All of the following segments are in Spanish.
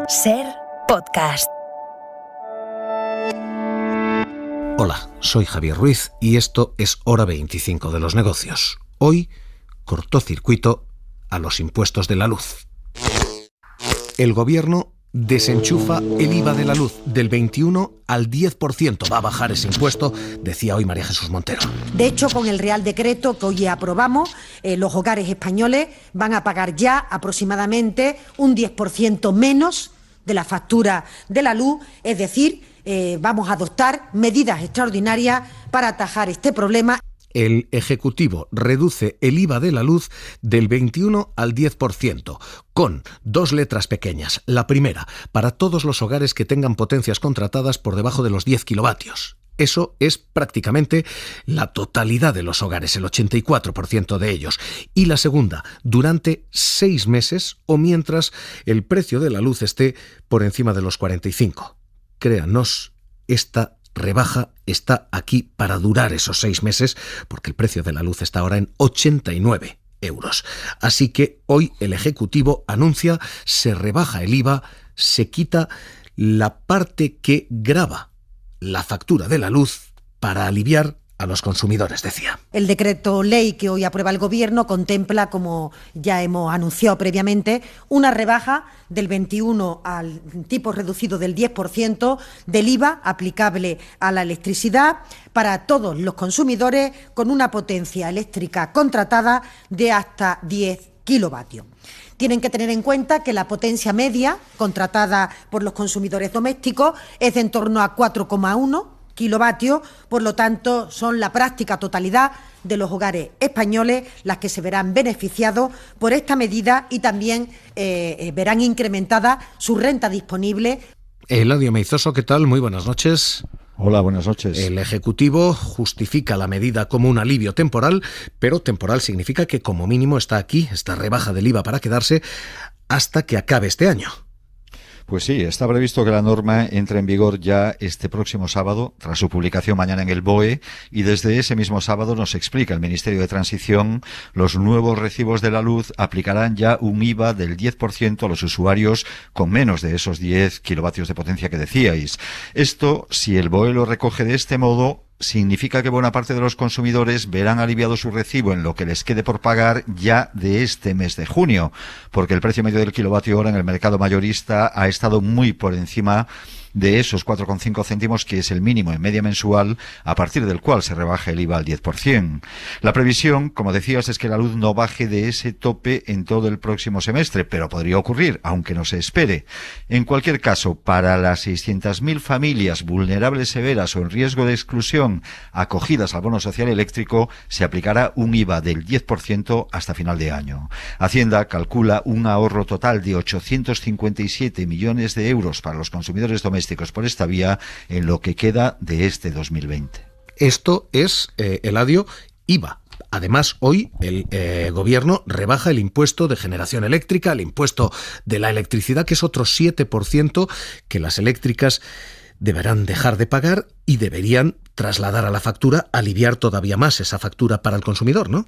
SER Podcast. Hola, soy Javier Ruiz y esto es Hora 25 de los negocios. Hoy, cortocircuito a los impuestos de la luz. El gobierno desenchufa el IVA de la luz del 21 al 10%. Va a bajar ese impuesto, decía hoy María Jesús Montero. De hecho, con el Real Decreto que hoy aprobamos, los hogares españoles van a pagar ya aproximadamente un 10% menos de la factura de la luz, es decir, vamos a adoptar medidas extraordinarias para atajar este problema. El Ejecutivo reduce el IVA de la luz del 21 al 10%, con dos letras pequeñas. La primera, para todos los hogares que tengan potencias contratadas por debajo de los 10 kilovatios. Eso es prácticamente la totalidad de los hogares, el 84% de ellos. Y la segunda, durante 6 meses o mientras el precio de la luz esté por encima de los 45. Créanos, esta rebaja está aquí para durar esos 6 meses, porque el precio de la luz está ahora en 89 euros. Así que hoy el Ejecutivo anuncia, se rebaja el IVA, se quita la parte que grava la factura de la luz para aliviar a los consumidores, decía. El decreto ley que hoy aprueba el Gobierno contempla, como ya hemos anunciado previamente, una rebaja del 21 al tipo reducido del 10% del IVA aplicable a la electricidad para todos los consumidores con una potencia eléctrica contratada de hasta 10 kilovatios. Tienen que tener en cuenta que la potencia media contratada por los consumidores domésticos es de en torno a 4,1 kilovatios, por lo tanto son la práctica totalidad de los hogares españoles las que se verán beneficiados por esta medida y también verán incrementada su renta disponible. Eladio Meizoso, ¿qué tal? Muy buenas noches. Hola, buenas noches. El Ejecutivo justifica la medida como un alivio temporal, pero temporal significa que como mínimo está aquí, esta rebaja del IVA para quedarse hasta que acabe este año. Pues sí, está previsto que la norma entre en vigor ya este próximo sábado, tras su publicación mañana en el BOE, y desde ese mismo sábado, nos explica el Ministerio de Transición, los nuevos recibos de la luz aplicarán ya un IVA del 10% a los usuarios con menos de esos 10 kilovatios de potencia que decíais. Esto, si el BOE lo recoge de este modo, significa que buena parte de los consumidores verán aliviado su recibo en lo que les quede por pagar ya de este mes de junio, porque el precio medio del kilovatio hora en el mercado mayorista ha estado muy por encima de esos 4,5 céntimos, que es el mínimo en media mensual, a partir del cual se rebaja el IVA al 10%. La previsión, como decías, es que la luz no baje de ese tope en todo el próximo semestre, pero podría ocurrir, aunque no se espere. En cualquier caso, para las 600.000 familias vulnerables severas o en riesgo de exclusión acogidas al bono social eléctrico, se aplicará un IVA del 10% hasta final de año. Hacienda calcula un ahorro total de 857 millones de euros para los consumidores domésticos por esta vía en lo que queda de este 2020. Esto es, Eladio, IVA. Además, hoy el Gobierno rebaja el impuesto de generación eléctrica, el impuesto de la electricidad, que es otro 7% que las eléctricas deberán dejar de pagar y deberían trasladar a la factura, aliviar todavía más esa factura para el consumidor, ¿no?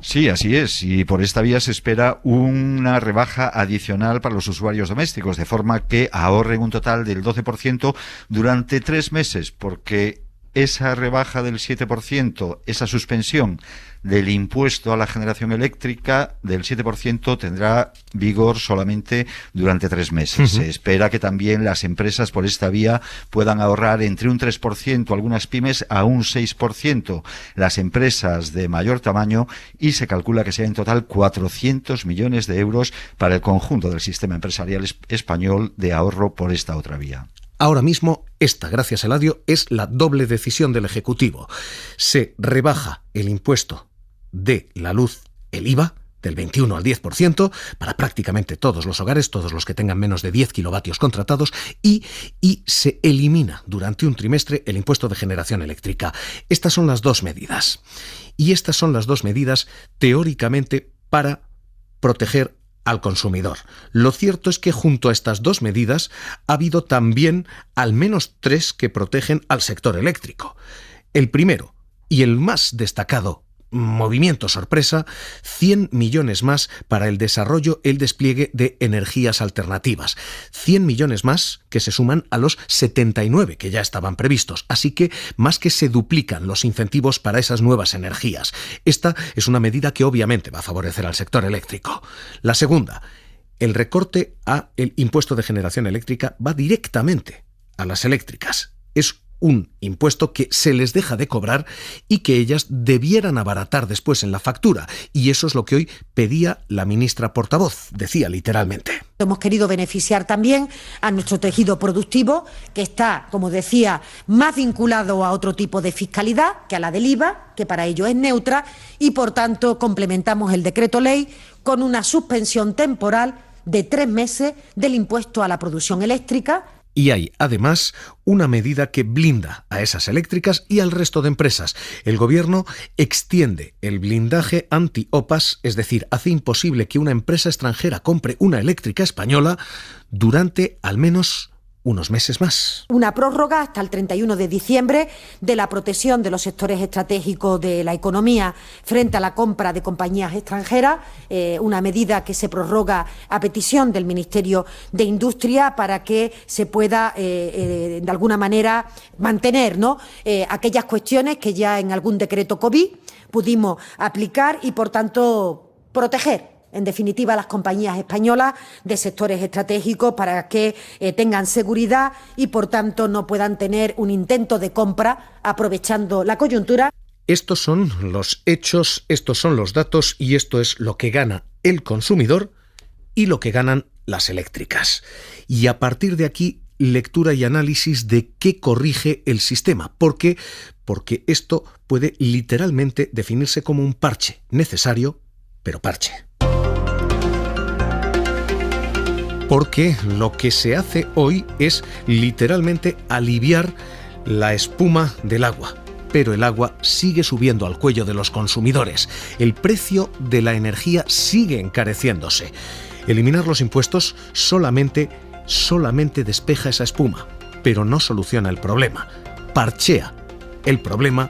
Sí, así es, y por esta vía se espera una rebaja adicional para los usuarios domésticos, de forma que ahorren un total del 12% durante 3 meses, porque esa rebaja del 7%, esa suspensión del impuesto a la generación eléctrica del 7% tendrá vigor solamente durante 3 meses. Se espera que también las empresas por esta vía puedan ahorrar entre un 3%, algunas pymes a un 6%, las empresas de mayor tamaño, y se calcula que sea en total 400 millones de euros para el conjunto del sistema empresarial español de ahorro por esta otra vía. Ahora mismo, esta, gracias Eladio, es la doble decisión del Ejecutivo. Se rebaja el impuesto de la luz, el IVA, del 21 al 10% para prácticamente todos los hogares, todos los que tengan menos de 10 kilovatios contratados, y se elimina durante un trimestre el impuesto de generación eléctrica. Estas son las dos medidas. Y estas son las dos medidas teóricamente para proteger al consumidor. Lo cierto es que junto a estas dos medidas ha habido también al menos 3 que protegen al sector eléctrico. El primero y el más destacado movimiento sorpresa, 100 millones más para el desarrollo, el despliegue de energías alternativas. 100 millones más que se suman a los 79 que ya estaban previstos. Así que más que se duplican los incentivos para esas nuevas energías. Esta es una medida que obviamente va a favorecer al sector eléctrico. La segunda, el recorte a el impuesto de generación eléctrica va directamente a las eléctricas. Es un impuesto que se les deja de cobrar y que ellas debieran abaratar después en la factura. Y eso es lo que hoy pedía la ministra portavoz, decía literalmente. Hemos querido beneficiar también a nuestro tejido productivo, que está, como decía, más vinculado a otro tipo de fiscalidad que a la del IVA, que para ello es neutra, y por tanto complementamos el decreto ley con una suspensión temporal de 3 meses del impuesto a la producción eléctrica. Y hay, además, una medida que blinda a esas eléctricas y al resto de empresas. El Gobierno extiende el blindaje anti-OPAs, es decir, hace imposible que una empresa extranjera compre una eléctrica española durante al menos unos meses más. Una prórroga hasta el 31 de diciembre de la protección de los sectores estratégicos de la economía frente a la compra de compañías extranjeras, una medida que se prorroga a petición del Ministerio de Industria para que se pueda, de alguna manera, mantener, ¿no?, aquellas cuestiones que ya en algún decreto COVID pudimos aplicar y, por tanto, proteger en definitiva, las compañías españolas de sectores estratégicos para que tengan seguridad y, por tanto, no puedan tener un intento de compra aprovechando la coyuntura. Estos son los hechos, estos son los datos y esto es lo que gana el consumidor y lo que ganan las eléctricas. Y a partir de aquí, lectura y análisis de qué corrige el sistema. ¿Por qué? Porque esto puede literalmente definirse como un parche necesario, pero parche. Porque lo que se hace hoy es literalmente aliviar la espuma del agua. Pero el agua sigue subiendo al cuello de los consumidores. El precio de la energía sigue encareciéndose. Eliminar los impuestos solamente despeja esa espuma, pero no soluciona el problema. Parchea el problema,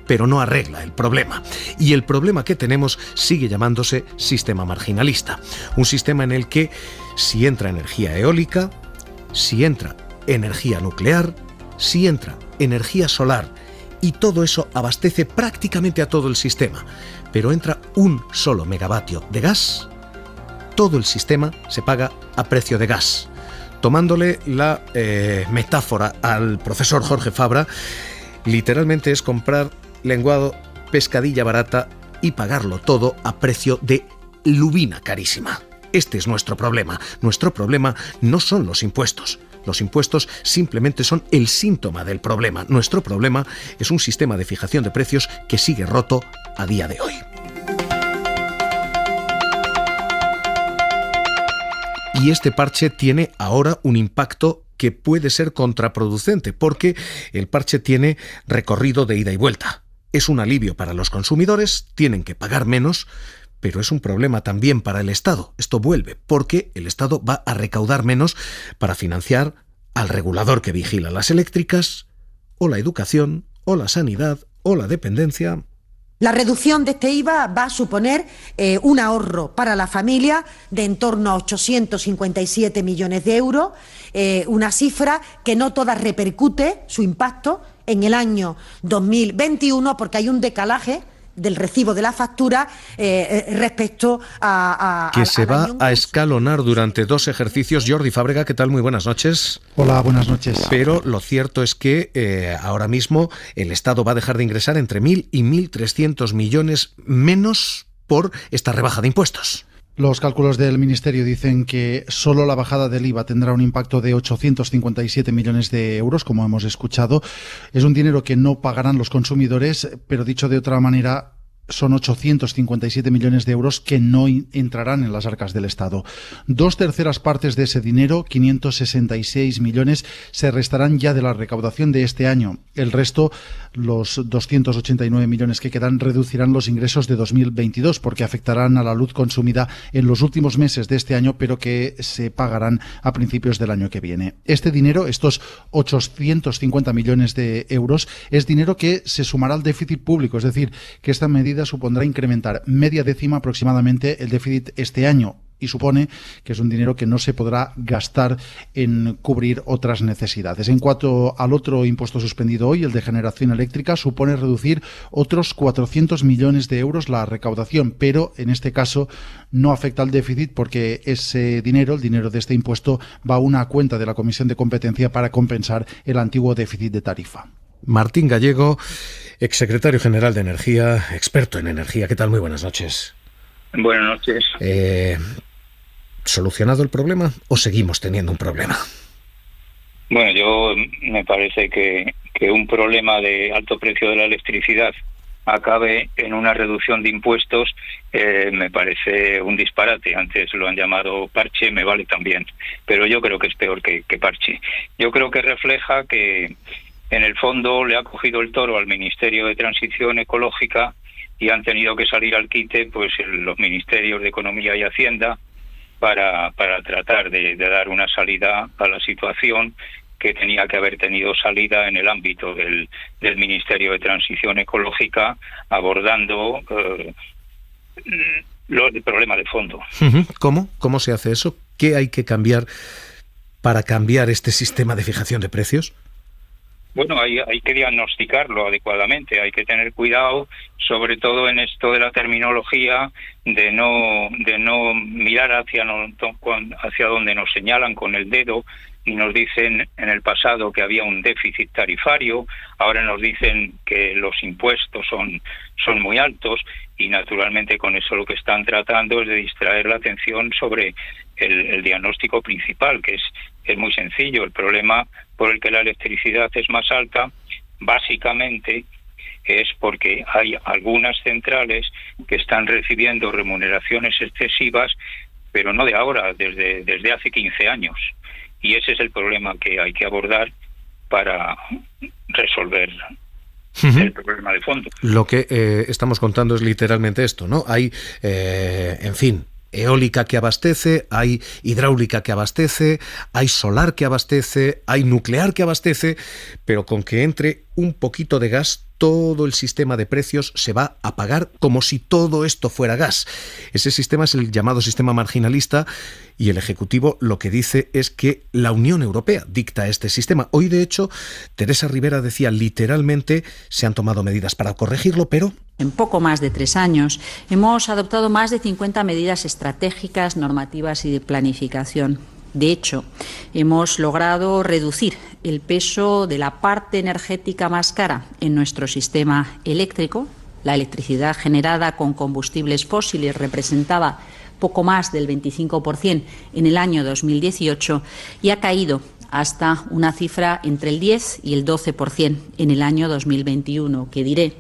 pero no arregla el problema. Y el problema que tenemos sigue llamándose sistema marginalista. Un sistema en el que si entra energía eólica, si entra energía nuclear, si entra energía solar, y todo eso abastece prácticamente a todo el sistema, pero entra un solo megavatio de gas, todo el sistema se paga a precio de gas. Tomándole la metáfora al profesor Jorge Fabra, literalmente es comprar lenguado, pescadilla barata y pagarlo todo a precio de lubina carísima. Este es nuestro problema. Nuestro problema no son los impuestos. Los impuestos simplemente son el síntoma del problema. Nuestro problema es un sistema de fijación de precios que sigue roto a día de hoy. Y este parche tiene ahora un impacto que puede ser contraproducente, porque el parche tiene recorrido de ida y vuelta. Es un alivio para los consumidores, tienen que pagar menos, pero es un problema también para el Estado. Esto vuelve, porque el Estado va a recaudar menos para financiar al regulador que vigila las eléctricas, o la educación, o la sanidad, o la dependencia. La reducción de este IVA va a suponer un ahorro para la familia de en torno a 857 millones de euros, una cifra que no toda repercute su impacto en el año 2021 porque hay un decalaje del recibo de la factura respecto a que se va a escalonar durante 2 ejercicios. Jordi Fábrega, ¿qué tal? Muy buenas noches. Hola, buenas noches. Pero lo cierto es que ahora mismo el Estado va a dejar de ingresar entre 1.000 y 1.300 millones menos por esta rebaja de impuestos. Los cálculos del Ministerio dicen que solo la bajada del IVA tendrá un impacto de 857 millones de euros, como hemos escuchado. Es un dinero que no pagarán los consumidores, pero dicho de otra manera, son 857 millones de euros que no entrarán en las arcas del Estado. 2/3 partes de ese dinero, 566 millones, se restarán ya de la recaudación de este año. El resto, los 289 millones que quedan, reducirán los ingresos de 2022 porque afectarán a la luz consumida en los últimos meses de este año, pero que se pagarán a principios del año que viene. Este dinero, estos 850 millones de euros, es dinero que se sumará al déficit público, es decir, que esta medida medida supondrá incrementar media décima aproximadamente el déficit este año, y supone que es un dinero que no se podrá gastar en cubrir otras necesidades. En cuanto al otro impuesto suspendido hoy, el de generación eléctrica, supone reducir otros 400 millones de euros la recaudación, pero en este caso no afecta al déficit porque ese dinero, el dinero de este impuesto, va a una cuenta de la Comisión de Competencia para compensar el antiguo déficit de tarifa. Martín Gallego, exsecretario general de Energía, experto en energía. ¿Qué tal? Muy buenas noches. Buenas noches. ¿Solucionado el problema o seguimos teniendo un problema? Bueno, yo me parece que un problema de alto precio de la electricidad acabe en una reducción de impuestos, me parece un disparate. Antes lo han llamado parche, me vale también, pero yo creo que es peor que parche. Yo creo que refleja que en el fondo le ha cogido el toro al Ministerio de Transición Ecológica y han tenido que salir al quite pues los ministerios de Economía y Hacienda para tratar de dar una salida a la situación que tenía que haber tenido salida en el ámbito del Ministerio de Transición Ecológica, abordando el problema de fondo. ¿Cómo se hace eso? ¿Qué hay que cambiar para cambiar este sistema de fijación de precios? Bueno, hay que diagnosticarlo adecuadamente, hay que tener cuidado, sobre todo en esto de la terminología, de no mirar hacia donde nos señalan con el dedo y nos dicen en el pasado que había un déficit tarifario, ahora nos dicen que los impuestos son muy altos y naturalmente con eso lo que están tratando es de distraer la atención sobre el diagnóstico principal, que es muy sencillo. El problema por el que la electricidad es más alta, básicamente, es porque hay algunas centrales que están recibiendo remuneraciones excesivas, pero no de ahora, desde hace 15 años. Y ese es el problema que hay que abordar para resolver el problema de fondo. Lo que estamos contando es literalmente esto, ¿no? Hay, eólica que abastece, hay hidráulica que abastece, hay solar que abastece, hay nuclear que abastece, pero con que entre un poquito de gas, todo el sistema de precios se va a pagar como si todo esto fuera gas. Ese sistema es el llamado sistema marginalista y el Ejecutivo lo que dice es que la Unión Europea dicta este sistema. Hoy, de hecho, Teresa Rivera decía literalmente se han tomado medidas para corregirlo, pero... En poco más de 3 años hemos adoptado más de 50 medidas estratégicas, normativas y de planificación. De hecho, hemos logrado reducir el peso de la parte energética más cara en nuestro sistema eléctrico. La electricidad generada con combustibles fósiles representaba poco más del 25% en el año 2018 y ha caído hasta una cifra entre el 10 y el 12% en el año 2021, que diré,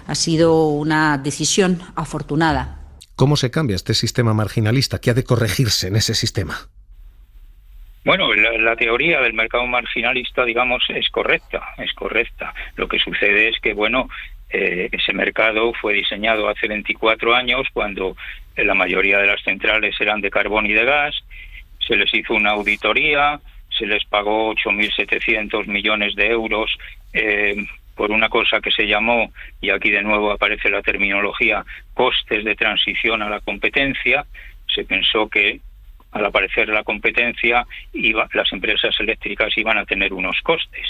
ha sido una decisión afortunada. ¿Cómo se cambia este sistema marginalista? ¿Qué ha de corregirse en ese sistema? Bueno, la teoría del mercado marginalista, digamos, es correcta. Lo que sucede es que, ese mercado fue diseñado hace 24 años, cuando la mayoría de las centrales eran de carbón y de gas. Se les hizo una auditoría, se les pagó 8.700 millones de euros por una cosa que se llamó, y aquí de nuevo aparece la terminología, costes de transición a la competencia. Se pensó que al aparecer la competencia, las empresas eléctricas iban a tener unos costes.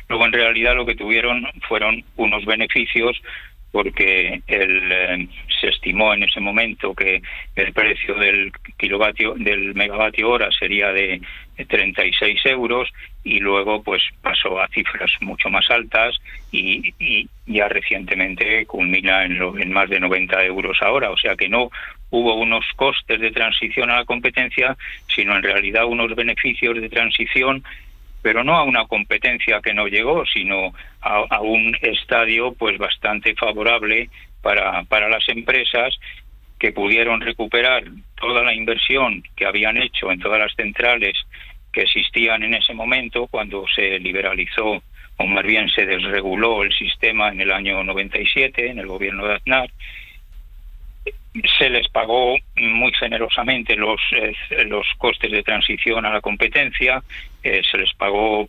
Luego, en realidad, lo que tuvieron fueron unos beneficios, porque se estimó en ese momento que el precio del megavatio hora sería de 36 euros, y luego pues pasó a cifras mucho más altas y ya recientemente culmina en más de 90 euros ahora. O sea que no hubo unos costes de transición a la competencia, sino en realidad unos beneficios de transición, pero no a una competencia que no llegó, sino a un estadio pues bastante favorable para las empresas, que pudieron recuperar toda la inversión que habían hecho en todas las centrales que existían en ese momento, cuando se liberalizó, o más bien se desreguló el sistema en el año 97, en el gobierno de Aznar. Se les pagó muy generosamente los costes de transición a la competencia, se les pagó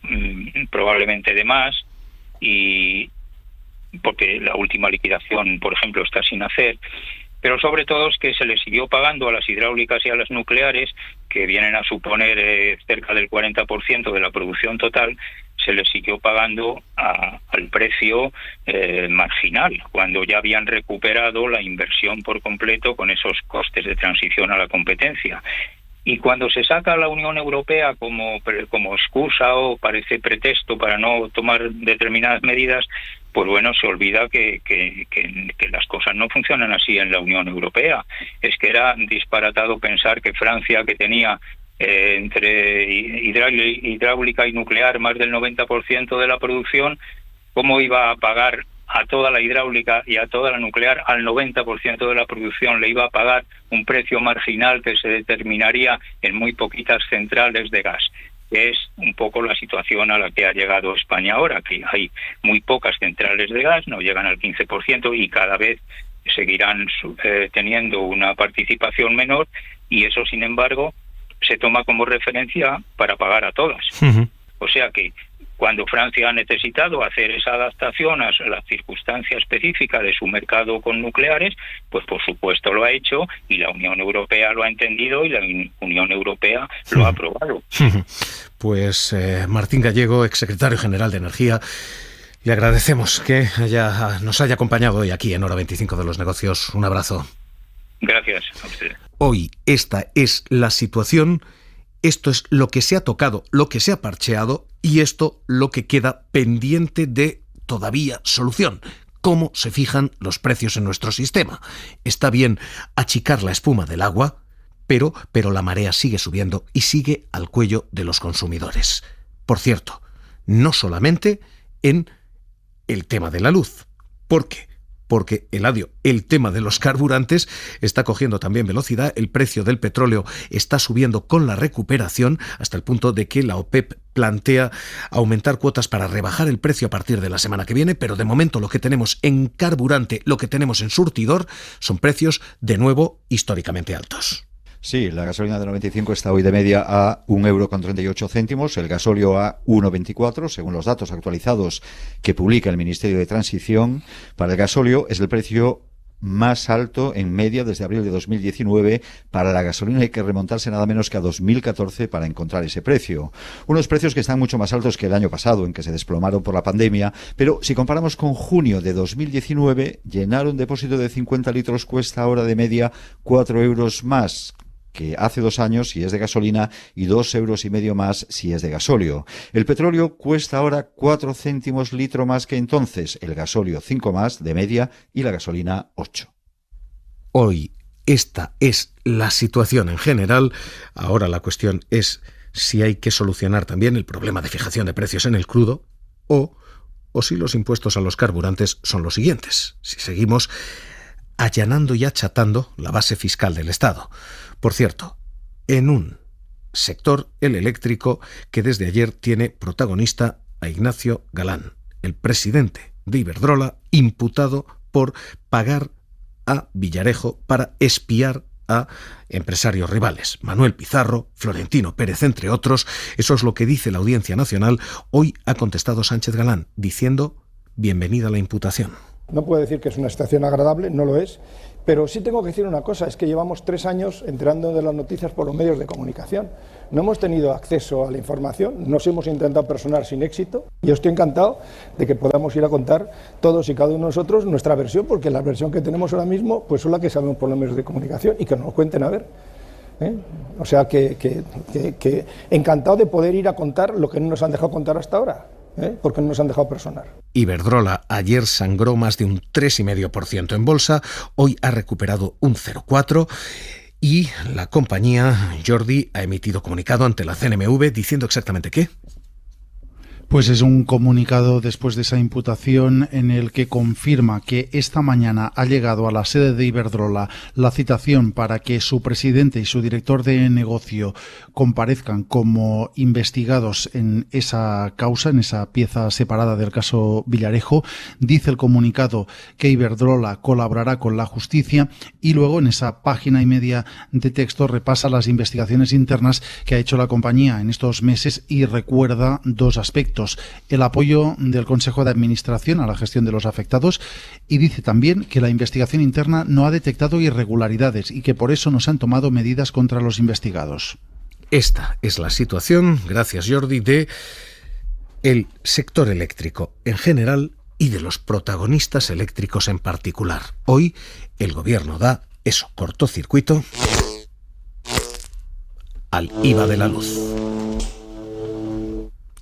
probablemente de más, y porque la última liquidación, por ejemplo, está sin hacer. Pero sobre todo es que se le siguió pagando a las hidráulicas y a las nucleares, que vienen a suponer cerca del 40% de la producción total, se les siguió pagando al precio marginal, cuando ya habían recuperado la inversión por completo con esos costes de transición a la competencia. Y cuando se saca a la Unión Europea como excusa o parece pretexto para no tomar determinadas medidas, pues bueno, se olvida que las cosas no funcionan así en la Unión Europea. Es que era disparatado pensar que Francia, que tenía entre hidráulica y nuclear más del 90% de la producción, ¿cómo iba a pagar a toda la hidráulica y a toda la nuclear, al 90% de la producción, le iba a pagar un precio marginal que se determinaría en muy poquitas centrales de gas? Es un poco la situación a la que ha llegado España ahora, que hay muy pocas centrales de gas, no llegan al 15% y cada vez seguirán teniendo una participación menor, y eso, sin embargo, se toma como referencia para pagar a todas. Uh-huh. O sea que cuando Francia ha necesitado hacer esa adaptación a la circunstancia específica de su mercado con nucleares, pues por supuesto lo ha hecho, y la Unión Europea lo ha entendido y la Unión Europea lo ha aprobado. Pues Martín Gallego, exsecretario general de Energía, le agradecemos que nos haya acompañado hoy aquí en Hora 25 de los Negocios. Un abrazo. Gracias a usted. Hoy esta es la situación. Esto es lo que se ha tocado, lo que se ha parcheado, y esto lo que queda pendiente de todavía solución. ¿Cómo se fijan los precios en nuestro sistema? Está bien achicar la espuma del agua, pero la marea sigue subiendo y sigue al cuello de los consumidores. Por cierto, no solamente en el tema de la luz. ¿Por qué? Porque, Eladio, el tema de los carburantes está cogiendo también velocidad, el precio del petróleo está subiendo con la recuperación, hasta el punto de que la OPEP plantea aumentar cuotas para rebajar el precio a partir de la semana que viene, pero de momento lo que tenemos en carburante, lo que tenemos en surtidor, son precios de nuevo históricamente altos. Sí, la gasolina de 95 está hoy de media a 1,38 €, el gasóleo a 1,24, según los datos actualizados que publica el Ministerio de Transición. Para el gasóleo es el precio más alto en media desde abril de 2019. Para la gasolina hay que remontarse nada menos que a 2014 para encontrar ese precio. Unos precios que están mucho más altos que el año pasado, en que se desplomaron por la pandemia, pero si comparamos con junio de 2019, llenar un depósito de 50 litros cuesta ahora de media 4 € más que hace 2 años si es de gasolina, y 2,5 € más si es de gasóleo. El petróleo cuesta ahora 4 céntimos litro más que entonces, el gasóleo 5 más de media y la gasolina 8. Hoy esta es la situación en general. Ahora la cuestión es si hay que solucionar también el problema de fijación de precios en el crudo o si los impuestos a los carburantes son los siguientes, si seguimos allanando y achatando la base fiscal del Estado. Por cierto, en un sector, el eléctrico, que desde ayer tiene protagonista a Ignacio Galán, el presidente de Iberdrola, imputado por pagar a Villarejo para espiar a empresarios rivales. Manuel Pizarro, Florentino Pérez, entre otros. Eso es lo que dice la Audiencia Nacional. Hoy ha contestado Sánchez Galán, diciendo: bienvenida a la imputación. No puedo decir que es una situación agradable, no lo es, pero sí tengo que decir una cosa, es que llevamos 3 años enterando de las noticias por los medios de comunicación. No hemos tenido acceso a la información, nos hemos intentado personar sin éxito. Yo estoy encantado de que podamos ir a contar todos y cada uno de nosotros nuestra versión, porque la versión que tenemos ahora mismo pues son la que sabemos por los medios de comunicación, y que nos lo cuenten a ver. O sea que encantado de poder ir a contar lo que no nos han dejado contar hasta ahora. Porque no nos han dejado personar. Iberdrola ayer sangró más de un 3,5% en bolsa, hoy ha recuperado un 0,4%, y la compañía, Jordi, ha emitido comunicado ante la CNMV diciendo exactamente qué. Pues es un comunicado después de esa imputación en el que confirma que esta mañana ha llegado a la sede de Iberdrola la citación para que su presidente y su director de negocio comparezcan como investigados en esa causa, en esa pieza separada del caso Villarejo. Dice el comunicado que Iberdrola colaborará con la justicia, y luego en esa página y media de texto repasa las investigaciones internas que ha hecho la compañía en estos meses y recuerda 2 aspectos. efectos. El apoyo del Consejo de Administración a la gestión de los afectados, y dice también que la investigación interna no ha detectado irregularidades y que por eso no se han tomado medidas contra los investigados. Esta es la situación, gracias Jordi, de el sector eléctrico en general y de los protagonistas eléctricos en particular. Hoy el gobierno da eso, cortocircuito al IVA de la luz.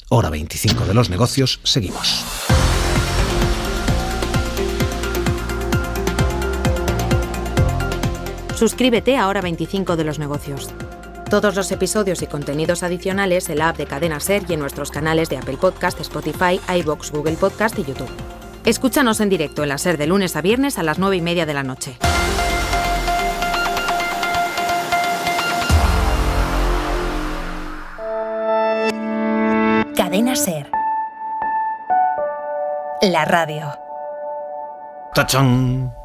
Hora 25 de los negocios, seguimos. Suscríbete a Hora 25 de los negocios. Todos los episodios y contenidos adicionales en la app de Cadena SER y en nuestros canales de Apple Podcast, Spotify, iVoox, Google Podcast y YouTube. Escúchanos en directo en la SER de lunes a viernes a las 9:30 de la noche. Cadena SER. La radio. ¡Tachán!